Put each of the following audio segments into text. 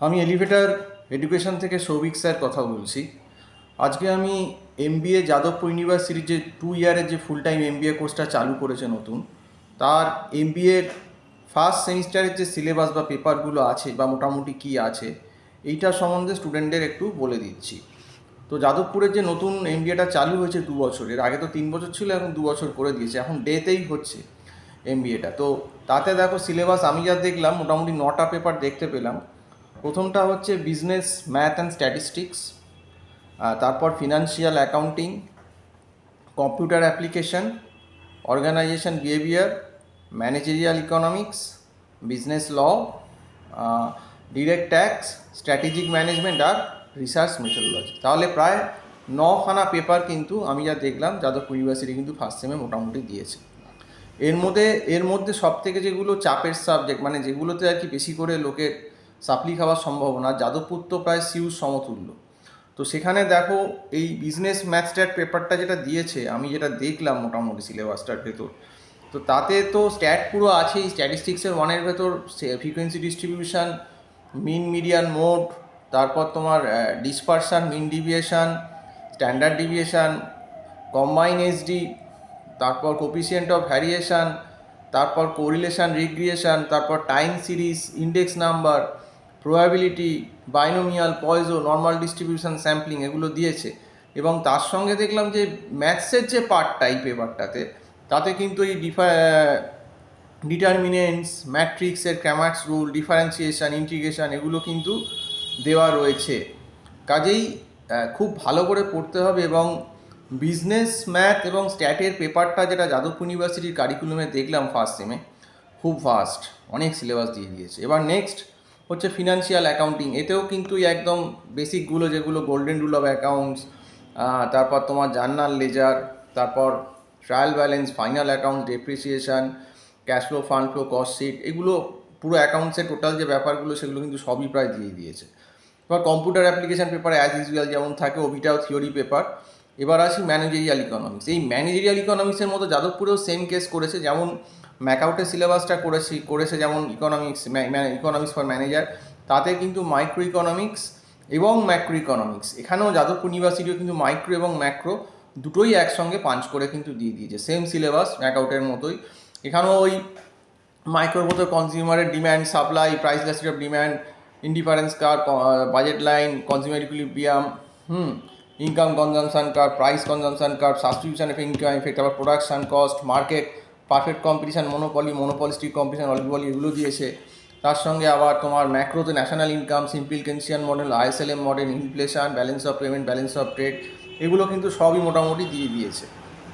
আমি elevator education থেকে Souvik sir কথা বলছি। আজকে আমি এমবিএ যাদবপুর ইউনিভার্সিটির যে 2 ইয়ারের যে ফুল টাইম এমবিএ কোর্সটা চালু করেছে নতুন, তার এমবিএর ফার্স্ট সেমিস্টারের যে সিলেবাস বা পেপারগুলো আছে বা মোটামুটি কী আছে এইটার সম্বন্ধে স্টুডেন্টদের একটু বলে দিচ্ছি। তো যাদবপুরের যে নতুন এমবিএটা চালু হয়েছে 2 বছরের, আগে তো 3 বছর ছিল, এখন 2 বছর করে দিয়েছে, এখন ডেতেই হচ্ছে এমবিএটা। তো তাতে দেখো সিলেবাস আমি যা দেখলাম মোটামুটি 9টা পেপার দেখতে পেলাম। প্রথমটা হচ্ছে বিজনেস ম্যাথ অ্যান্ড স্ট্যাটিস্টিক্স, তারপর financial accounting, computer application, organisation behaviour, managerial economics, business law, direct tax, strategic management আর রিসার্চ মেথোডোলজি। তাহলে প্রায় 9খানা পেপার কিন্তু আমি যা দেখলাম যাদবপুর ইউনিভার্সিটি কিন্তু ফার্স্ট সেমে মোটামুটি দিয়েছে। এর মধ্যে সব থেকে যেগুলো চাপের সাবজেক্ট, মানে যেগুলোতে আর কি বেশি করে লোকের সাপ্লি খাওয়ার সম্ভাবনা, যাদবপুর তো প্রায় সিউজ সমতুল্য। তো সেখানে দেখো এই বিজনেস ম্যাথ স্ট্যাট পেপারটা যেটা দিয়েছে, আমি যেটা দেখলাম মোটামুটি সিলেবাসটার ভেতর, তো তাতে তো স্ট্যাট পুরো আছেই। স্ট্যাটিস্টিক্সের ওয়ানের ভেতর frequency distribution, mean median mode, তারপর তোমার dispersion, mean deviation, standard deviation, combine SD, তারপর কোপিসিয়েন্ট অফ ভ্যারিয়েশন, তারপর কোরিলেশন রিগ্রিয়েশন, তারপর time series, index number, probability, binomial, Poisson, normal distribution, sampling, এগুলো দিয়েছে। এবং তার সঙ্গে দেখলাম যে ম্যাথসের যে পার্টটা এই পেপারটাতে, তাতে কিন্তু এই ডিটারমিনেন্টস, ম্যাট্রিক্সের ক্র্যামার্স রুল, ডিফারেন্সিয়েশন, ইন্টিগ্রেশন, এগুলো কিন্তু দেওয়া রয়েছে। কাজেই খুব ভালো করে পড়তে হবে। এবং বিজনেস ম্যাথ এবং স্ট্যাটের পেপারটা যেটা যাদবপুর ইউনিভার্সিটির কারিকুলামে দেখলাম ফার্স্ট সেমে, খুব ফাস্ট, অনেক সিলেবাস দিয়ে দিয়েছে। এবার নেক্সট হচ্ছে ফিনান্সিয়াল অ্যাকাউন্টিং। এতেও কিন্তু একদম বেসিকগুলো, যেগুলো গোল্ডেন রুল অফ অ্যাকাউন্টস, তারপর তোমার জার্নাল লেজার, তারপর trial balance, final accounts, depreciation, cash flow, fund flow, cost sheet, এগুলো পুরো অ্যাকাউন্টসের টোটাল যে ব্যাপারগুলো সেগুলো কিন্তু সবই প্রায় দিয়ে দিয়েছে। এবার কম্পিউটার অ্যাপ্লিকেশন পেপারে অ্যাজ ইউজুয়াল যেমন থাকে, ওবিটাও থিওরি পেপার। এবার আসি ম্যানেজেরিয়াল ইকোনমিক্স। এই ম্যানেজেরিয়াল ইকোনমিক্সের মতো যাদবপুরেও সেম কেস করেছে, যেমন ম্যাকআউটের সিলেবাসটা করেছে যেমন ইকোনমিক্স ফর ম্যানেজার, তাতে কিন্তু মাইক্রো ইকোনমিক্স এবং ম্যাক্রো ইকোনমিক্স, এখানেও যাদবপুর ইউনিভার্সিটিও কিন্তু মাইক্রো এবং ম্যাক্রো দুটোই একসঙ্গে পাঞ্চ করে কিন্তু দিয়ে দিয়েছে, সেম সিলেবাস ম্যাকআউটের মতোই। এখানেও ওই মাইক্রোর মতো কনজিউমারের demand, supply, price elasticity of demand, indifference curve, budget line, consumer equilibrium, income consumption curve, price consumption curve, substitution effect, income effect, আবার production cost, market, perfect competition, monopolistic competition, oligopoly, এগুলো দিয়েছে। তার সঙ্গে আবার তোমার ম্যাক্রোতে national income, simplification model, ISLM model, inflation, balance of payment, balance of trade, এগুলো কিন্তু সবই মোটামুটি দিয়ে দিয়েছে।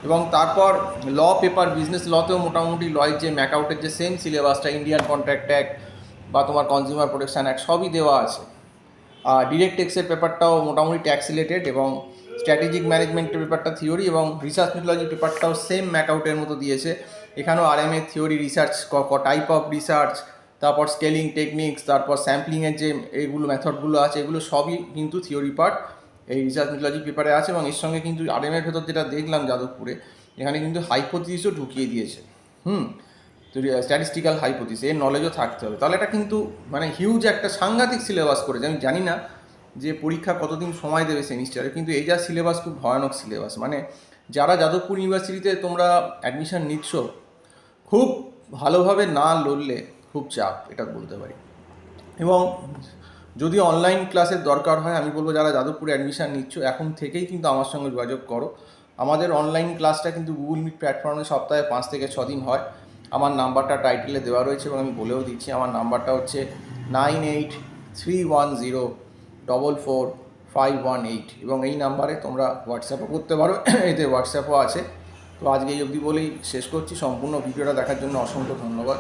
এবং তারপর ল পেপার, বিজনেস লতেও মোটামুটি লয়ের যে ম্যাকআউটের যে সেম সিলেবাসটা, ইন্ডিয়ান কন্ট্রাক্ট অ্যাক্ট বা তোমার কনজিউমার প্রোটেকশন অ্যাক্ট, সবই দেওয়া আছে। ডিরেক্ট ট্যাক্সের পেপারটাও মোটামুটি ট্যাক্স রিলেটেড, এবং স্ট্র্যাটেজিক ম্যানেজমেন্টের পেপারটা থিওরি, এবং রিসার্চ মেথোডোলজি পেপারটাও সেম ম্যাকআউটের মতো দিয়েছে। এখানেও আরএমএ theory, research, type of research, তারপর স্কেলিং টেকনিক্স, তারপর স্যাম্পলিংয়ের যে এইগুলো মেথডগুলো আছে, এগুলো সবই কিন্তু থিওরি পার্ট এই রিসার্চ মেথোডোলজি পেপারে আছে। এবং এর সঙ্গে কিন্তু আরএমএর ভেতর যেটা দেখলাম যাদবপুরে, এখানে কিন্তু হাইপোথিসিসও ঢুকিয়ে দিয়েছে। তো স্ট্যাটিস্টিক্যাল হাইপোথিসিস, এর নলেজও থাকতে হবে। তাহলে এটা কিন্তু মানে হিউজ একটা সাংঘাতিক সিলেবাস করেছে। আমি জানি না যে পরীক্ষা কতদিন সময় দেবে সেমিস্টারে, কিন্তু এই যা সিলেবাস, খুব ভয়ানক সিলেবাস। মানে যারা যাদবপুর ইউনিভার্সিটিতে তোমরা অ্যাডমিশন নিচ্ছ, খুব ভালোভাবে না লড়লে খুব চাপ, এটা বলতে পারি। এবং যদি অনলাইন ক্লাসের দরকার হয়, আমি বলবো যারা যাদবপুরে অ্যাডমিশন নিচ্ছ, এখন থেকেই কিন্তু আমার সঙ্গে যোগাযোগ করো। আমাদের অনলাইন ক্লাসটা কিন্তু গুগল মিট প্ল্যাটফর্মে সপ্তাহে 5 থেকে 6 দিন হয়। আমার নাম্বারটা টাইটেলে দেওয়া রয়েছে এবং আমি বলেও দিচ্ছি। আমার নাম্বারটা হচ্ছে 9831044518, এবং এই নাম্বারে তোমরা হোয়াটসঅ্যাপও করতে পারো, এতে হোয়াটসঅ্যাপও আছে। তো আজকে এই অবধি বলেই শেষ করছি। সম্পূর্ণ ভিডিওটা দেখার জন্য অসংখ্য ধন্যবাদ।